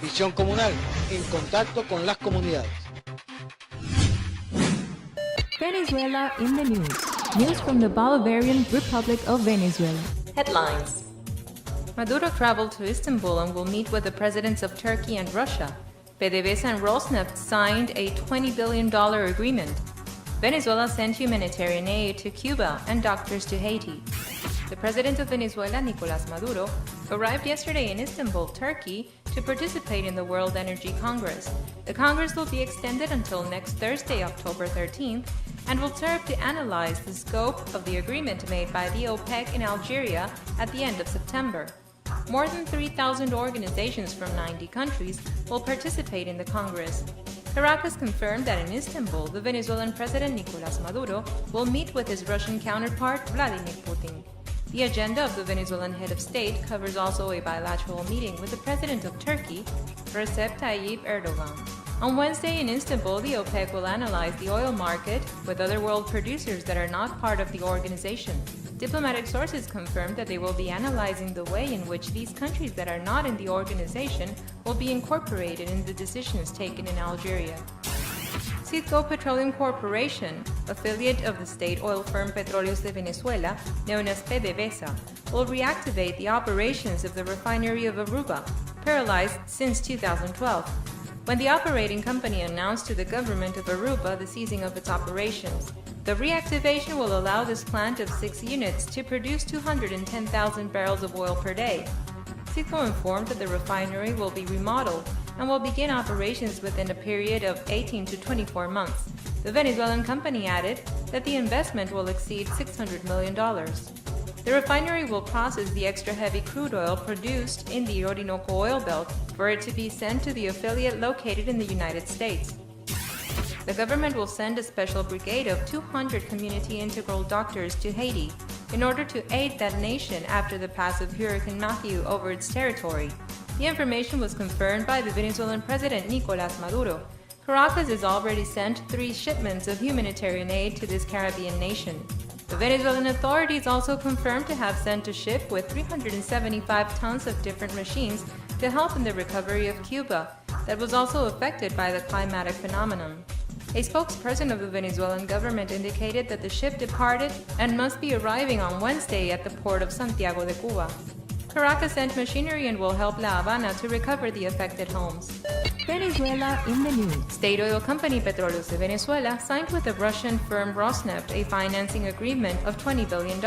Visión comunal, en contacto con las comunidades. Venezuela in the news. News from the Bolivarian Republic of Venezuela. Headlines. Maduro traveled to Istanbul and will meet with the presidents of Turkey and Russia. PDVSA and Rosneft signed a $20 billion agreement. Venezuela sent humanitarian aid to Cuba and doctors to Haiti. The president of Venezuela, Nicolás Maduro, arrived yesterday in Istanbul, Turkey, to participate in the World Energy Congress. The Congress will be extended until next Thursday, October 13th, and will serve to analyze the scope of the agreement made by the OPEC in Algeria at the end of September. More than 3,000 organizations from 90 countries will participate in the Congress. Caracas confirmed that in Istanbul, the Venezuelan president Nicolás Maduro will meet with his Russian counterpart Vladimir Putin. The agenda of the Venezuelan head of state covers also a bilateral meeting with the president of Turkey, Recep Tayyip Erdogan. On Wednesday in Istanbul, the OPEC will analyze the oil market with other world producers that are not part of the organization. Diplomatic sources confirmed that they will be analyzing the way in which these countries that are not in the organization will be incorporated in the decisions taken in Algeria. Citgo Petroleum Corporation, affiliate of the state oil firm Petróleos de Venezuela, known as PDVSA, will reactivate the operations of the refinery of Aruba, paralyzed since 2012, when the operating company announced to the government of Aruba the ceasing of its operations. The reactivation will allow this plant of 6 units to produce 210,000 barrels of oil per day. Citgo informed that the refinery will be remodeled and will begin operations within a period of 18 to 24 months. The Venezuelan company added that the investment will exceed $600 million. The refinery will process the extra heavy crude oil produced in the Orinoco oil belt for it to be sent to the affiliate located in the United States. The government will send a special brigade of 200 community integral doctors to Haiti in order to aid that nation after the pass of Hurricane Matthew over its territory. The information was confirmed by the Venezuelan president Nicolás Maduro. Caracas has already sent 3 shipments of humanitarian aid to this Caribbean nation. The Venezuelan authorities also confirmed to have sent a ship with 375 tons of different machines to help in the recovery of Cuba, that was also affected by the climatic phenomenon. A spokesperson of the Venezuelan government indicated that the ship departed and must be arriving on Wednesday at the port of Santiago de Cuba. Caracas sent machinery and will help La Habana to recover the affected homes. Venezuela in the news. State oil company Petróleos de Venezuela signed with the Russian firm Rosneft a financing agreement of $20 billion.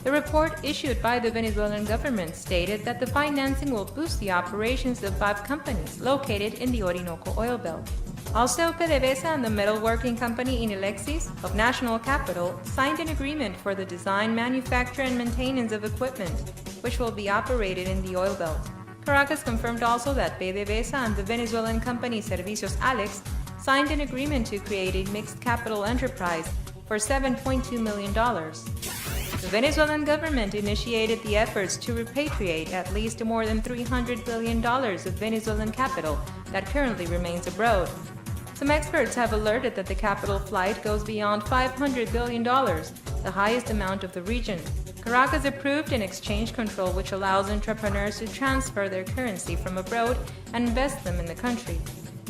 The report issued by the Venezuelan government stated that the financing will boost the operations of 5 companies located in the Orinoco oil belt. Also, PDVSA and the metalworking company Inelexis of National Capital signed an agreement for the design, manufacture, and maintenance of equipment, which will be operated in the oil belt. Caracas confirmed also that PDVSA and the Venezuelan company Servicios Alex signed an agreement to create a mixed capital enterprise for $7.2 million. The Venezuelan government initiated the efforts to repatriate at least more than $300 billion of Venezuelan capital that currently remains abroad. Some experts have alerted that the capital flight goes beyond $500 billion, the highest amount of the region. Caracas approved an exchange control which allows entrepreneurs to transfer their currency from abroad and invest them in the country.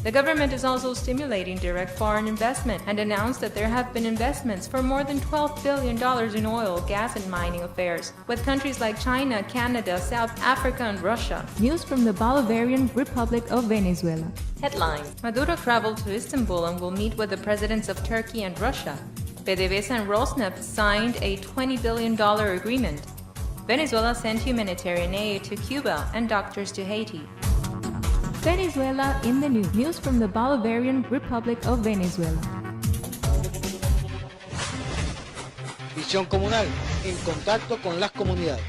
The government is also stimulating direct foreign investment and announced that there have been investments for more than $12 billion in oil, gas, and mining affairs, with countries like China, Canada, South Africa, and Russia. News from the Bolivarian Republic of Venezuela. Headlines. Maduro traveled to Istanbul and will meet with the presidents of Turkey and Russia. PDVSA and Rosneft signed a $20 billion agreement. Venezuela sent humanitarian aid to Cuba and doctors to Haiti. Venezuela in the news. News from the Bolivarian Republic of Venezuela. Visión comunal, en contacto con las comunidades.